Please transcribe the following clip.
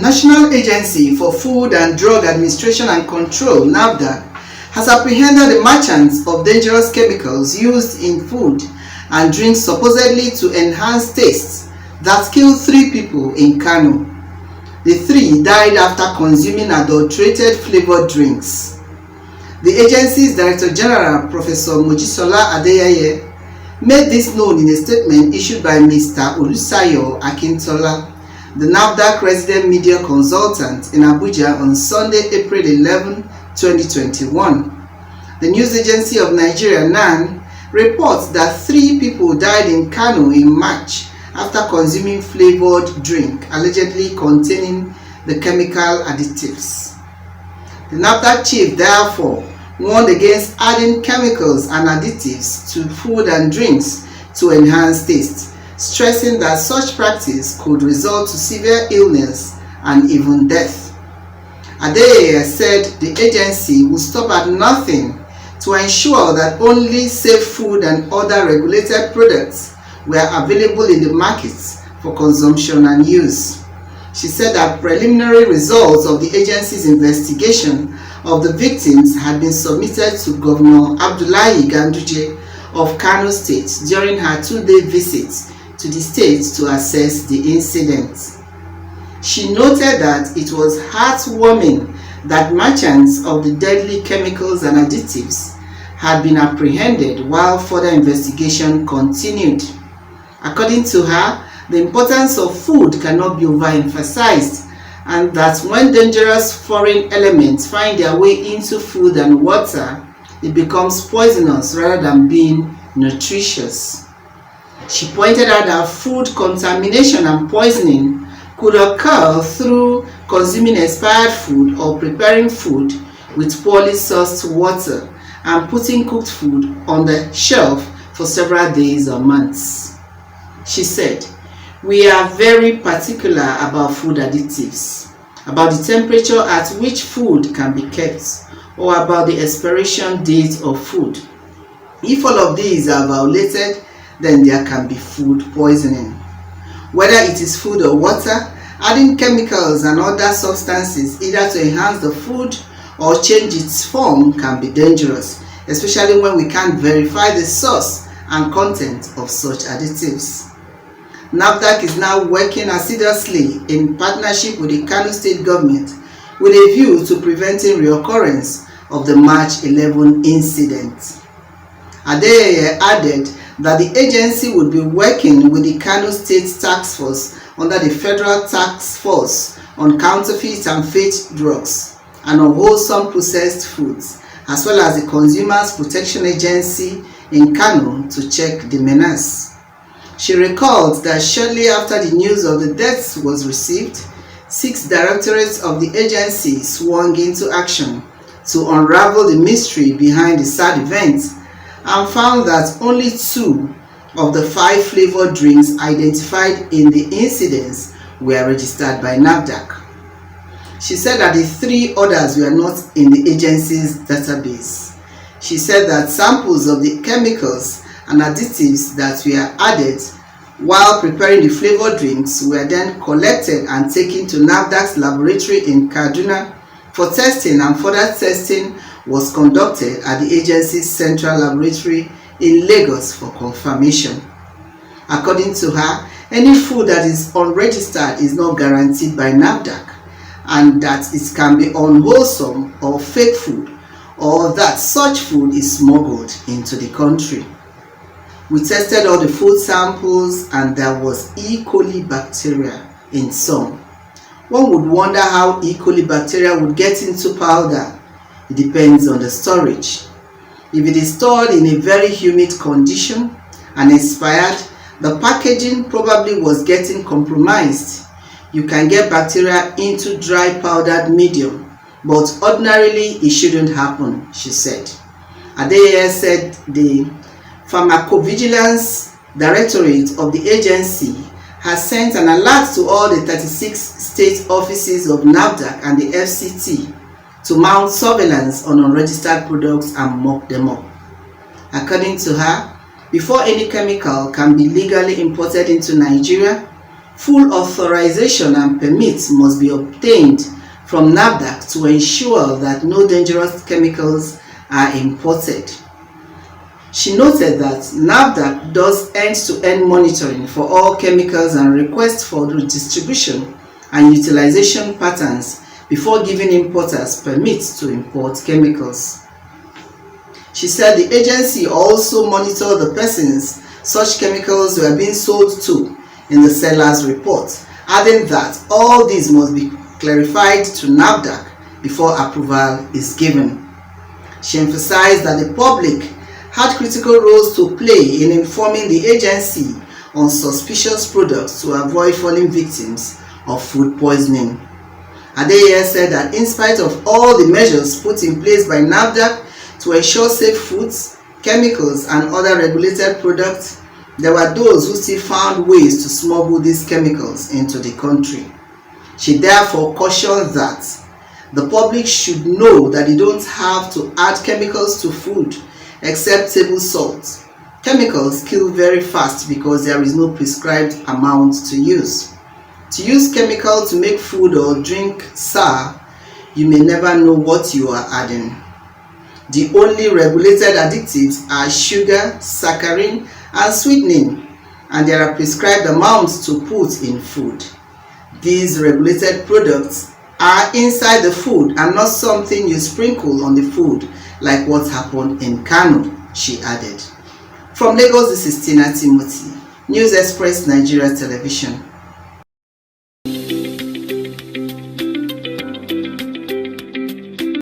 National Agency for Food and Drug Administration and Control (Nafdac) has apprehended the merchants of dangerous chemicals used in food and drinks supposedly to enhance taste that killed 3 people in Kano. The 3 died after consuming adulterated flavored drinks. The agency's Director General, Professor Mojisola Adeyeye, made this known in a statement issued by Mr. Olusayo Akintola, the Nafdac resident media consultant in Abuja on Sunday, April 11, 2021. The news agency of Nigeria, NAN, reports that 3 people died in Kano in March after consuming flavored drink allegedly containing the chemical additives. The Nafdac chief therefore warned against adding chemicals and additives to food and drinks to enhance taste, stressing that such practice could result to severe illness and even death. Adeyeye said the agency will stop at nothing to ensure that only safe food and other regulated products were available in the markets for consumption and use. She said that preliminary results of the agency's investigation of the victims had been submitted to Governor Abdullahi Ganduje of Kano State during her 2-day visit to the state to assess the incident. She noted that it was heartwarming that merchants of the deadly chemicals and additives had been apprehended while further investigation continued. According to her, the importance of food cannot be overemphasized, and that when dangerous foreign elements find their way into food and water, it becomes poisonous rather than being nutritious. She pointed out that food contamination and poisoning could occur through consuming expired food or preparing food with poorly sourced water and putting cooked food on the shelf for several days or months. She said, "We are very particular about food additives, about the temperature at which food can be kept, or about the expiration date of food. If all of these are violated, then there can be food poisoning. Whether it is food or water, adding chemicals and other substances either to enhance the food or change its form can be dangerous, especially when we can't verify the source and content of such additives." Nafdac is now working assiduously in partnership with the Kano State government with a view to preventing reoccurrence of the March 11 incident. Adeyeye added that the agency would be working with the Kano State Task Force under the Federal Task Force on Counterfeit and Fake Drugs and Unwholesome Processed Foods, as well as the Consumers Protection Agency in Kano to check the menace. She recalled that shortly after the news of the deaths was received, 6 directorates of the agency swung into action to unravel the mystery behind the sad event and found that only 2 of the 5 flavored drinks identified in the incidents were registered by Nafdac. She said that the 3 others were not in the agency's database. She said that samples of the chemicals and additives that were added while preparing the flavored drinks were then collected and taken to Nafdac's laboratory in Kaduna for testing, and further testing was conducted at the agency's central laboratory in Lagos for confirmation. According to her, any food that is unregistered is not guaranteed by Nafdac, and that it can be unwholesome or fake food, or that such food is smuggled into the country. We tested all the food samples and there was E. coli bacteria in some. One would wonder how E. coli bacteria would get into powder. It depends on the storage. If it is stored in a very humid condition and expired, the packaging probably was getting compromised. You can get bacteria into dry powdered medium, but ordinarily it shouldn't happen, she said. Adeyeye said the Pharmacovigilance Directorate of the agency has sent an alert to all the 36 state offices of Nafdac and the FCT to mount surveillance on unregistered products and mop them up. According to her, before any chemical can be legally imported into Nigeria, Full authorization and permits must be obtained from Nafdac to ensure that no dangerous chemicals are imported. She noted that Nafdac does end-to-end monitoring for all chemicals and requests for the distribution and utilization patterns before giving importers permits to import chemicals. She said the agency also monitored the persons such chemicals were being sold to in the seller's report, adding that all these must be clarified to Nafdac before approval is given. She emphasized that the public had critical roles to play in informing the agency on suspicious products to avoid falling victims of food poisoning. Adeyeye said that in spite of all the measures put in place by Nafdac to ensure safe foods, chemicals and other regulated products, there were those who still found ways to smuggle these chemicals into the country. She therefore cautioned that the public should know that they don't have to add chemicals to food except table salt. Chemicals kill very fast because there is no prescribed amount to use. To use chemical to make food or drink sour, you may never know what you are adding. The only regulated additives are sugar, saccharin, and sweetening, and there are prescribed amounts to put in food. These regulated products are inside the food and not something you sprinkle on the food like what happened in Kano, she added. From Lagos, this is Tina Timothy, News Express Nigeria Television.